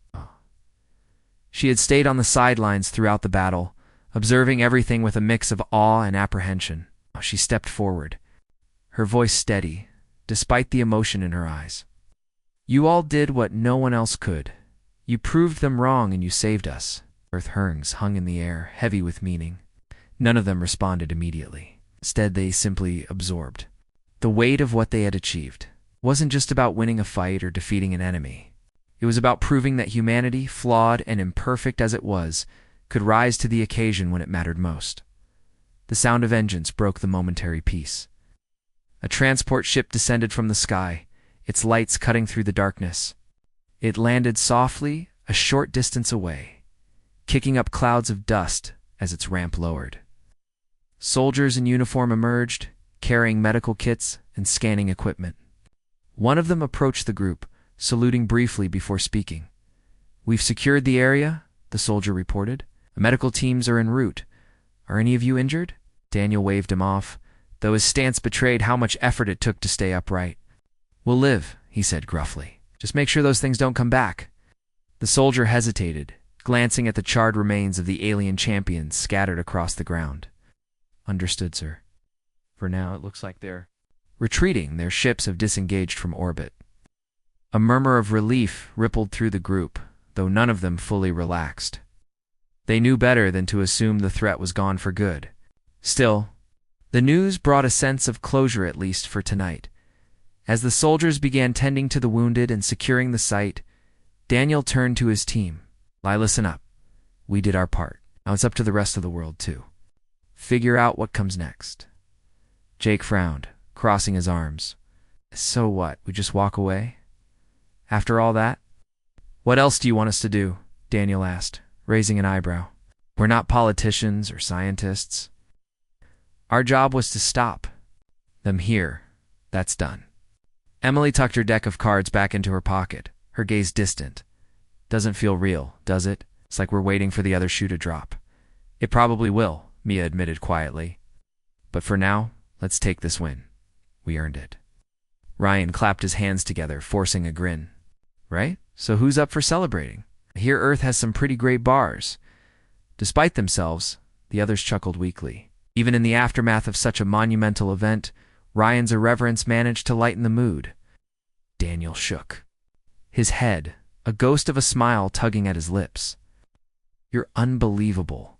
She had stayed on the sidelines throughout the battle, observing everything with a mix of awe and apprehension. She stepped forward, her voice steady, despite the emotion in her eyes. "You all did what no one else could. You proved them wrong and you saved us." Earth herns hung in the air, heavy with meaning. None of them responded immediately. Instead, they simply absorbed the weight of what they had achieved. It wasn't just about winning a fight or defeating an enemy. It was about proving that humanity, flawed and imperfect as it was, could rise to the occasion when it mattered most. The sound of engines broke the momentary peace. A transport ship descended from the sky, its lights cutting through the darkness. It landed softly, a short distance away, kicking up clouds of dust as its ramp lowered. Soldiers in uniform emerged, carrying medical kits and scanning equipment. One of them approached the group, saluting briefly before speaking. "We've secured the area," the soldier reported. "Medical teams are en route. Are any of you injured?" Daniel waved him off, though his stance betrayed how much effort it took to stay upright. "We'll live," he said gruffly. "Just make sure those things don't come back." The soldier hesitated, glancing at the charred remains of the alien champions scattered across the ground. "Understood, sir. For now, it looks like they're retreating. Their ships have disengaged from orbit." A murmur of relief rippled through the group, though none of them fully relaxed. They knew better than to assume the threat was gone for good. Still, the news brought a sense of closure at least for tonight. As the soldiers began tending to the wounded and securing the site, Daniel turned to his team. "Listen up. We did our part. Now it's up to the rest of the world, too. Figure out what comes next." Jake frowned, crossing his arms. "So what, we just walk away? After all that?" "What else do you want us to do?" Daniel asked, raising an eyebrow. "We're not politicians or scientists. Our job was to stop them here. That's done." Emily tucked her deck of cards back into her pocket, her gaze distant. "Doesn't feel real, does it? It's like we're waiting for the other shoe to drop." "It probably will," Mia admitted quietly. "But for now, let's take this win. We earned it." Ryan clapped his hands together, forcing a grin. "Right? So who's up for celebrating? I hear Earth has some pretty great bars." Despite themselves, the others chuckled weakly. Even in the aftermath of such a monumental event, Ryan's irreverence managed to lighten the mood. Daniel shook, his head, a ghost of a smile tugging at his lips. "You're unbelievable."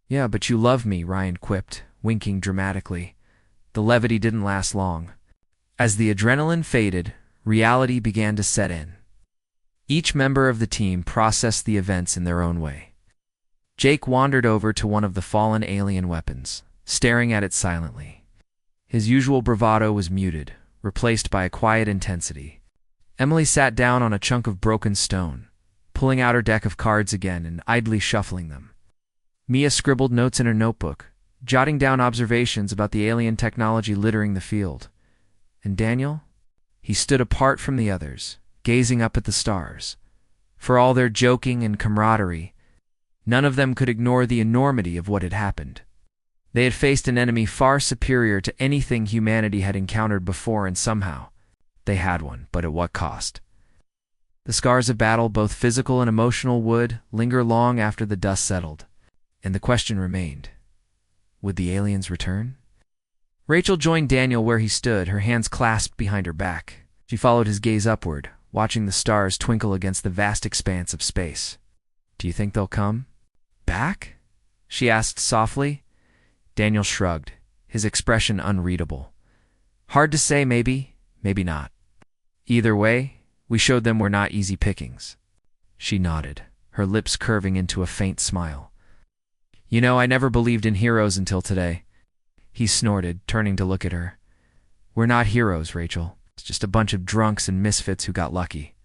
"Yeah, but you love me," Ryan quipped, winking dramatically. The levity didn't last long. As the adrenaline faded, reality began to set in. Each member of the team processed the events in their own way. Jake wandered over to one of the fallen alien weapons, staring at it silently. His usual bravado was muted, replaced by a quiet intensity. Emily sat down on a chunk of broken stone, pulling out her deck of cards again and idly shuffling them. Mia scribbled notes in her notebook, jotting down observations about the alien technology littering the field. And Daniel? He stood apart from the others, gazing up at the stars. For all their joking and camaraderie, none of them could ignore the enormity of what had happened. They had faced an enemy far superior to anything humanity had encountered before, and somehow they had won, but at what cost? The scars of battle, both physical and emotional, would linger long after the dust settled. And the question remained, would the aliens return? Rachel joined Daniel where he stood, her hands clasped behind her back. She followed his gaze upward, watching the stars twinkle against the vast expanse of space. "Do you think they'll come back?" she asked softly. Daniel shrugged, his expression unreadable. "Hard to say, maybe, maybe not. Either way, we showed them we're not easy pickings." She nodded, her lips curving into a faint smile. "You know, I never believed in heroes until today." He snorted, turning to look at her. "We're not heroes, Rachel. It's just a bunch of drunks and misfits who got lucky."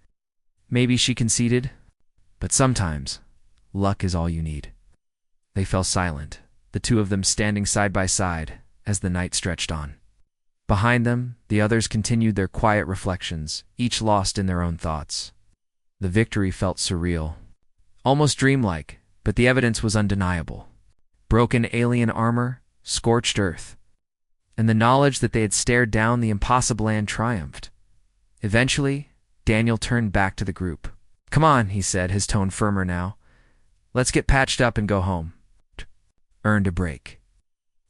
"Maybe," she conceded, "but sometimes luck is all you need." They fell silent, the two of them standing side by side as the night stretched on. Behind them, the others continued their quiet reflections, each lost in their own thoughts. The victory felt surreal, almost dreamlike, but the evidence was undeniable. Broken alien armor, scorched earth, and the knowledge that they had stared down the impossible and triumphed. Eventually, Daniel turned back to the group. "Come on," he said, his tone firmer now. "Let's get patched up and go home." Earned a break.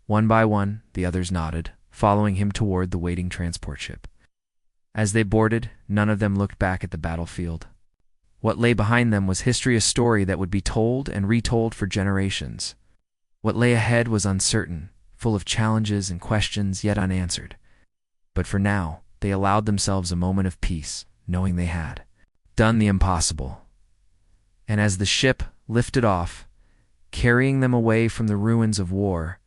One by one, the others nodded, following him toward the waiting transport ship. As they boarded, none of them looked back at the battlefield. What lay behind them was history, a story that would be told and retold for generations. What lay ahead was uncertain, full of challenges and questions yet unanswered. But for now, they allowed themselves a moment of peace, knowing they had done the impossible. And as the ship lifted off, carrying them away from the ruins of war,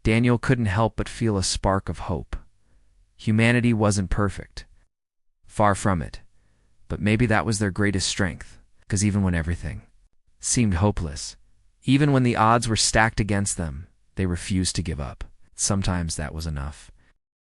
Daniel couldn't help but feel a spark of hope. Humanity wasn't perfect. Far from it. But maybe that was their greatest strength, because even when everything seemed hopeless, even when the odds were stacked against them, they refused to give up. Sometimes that was enough.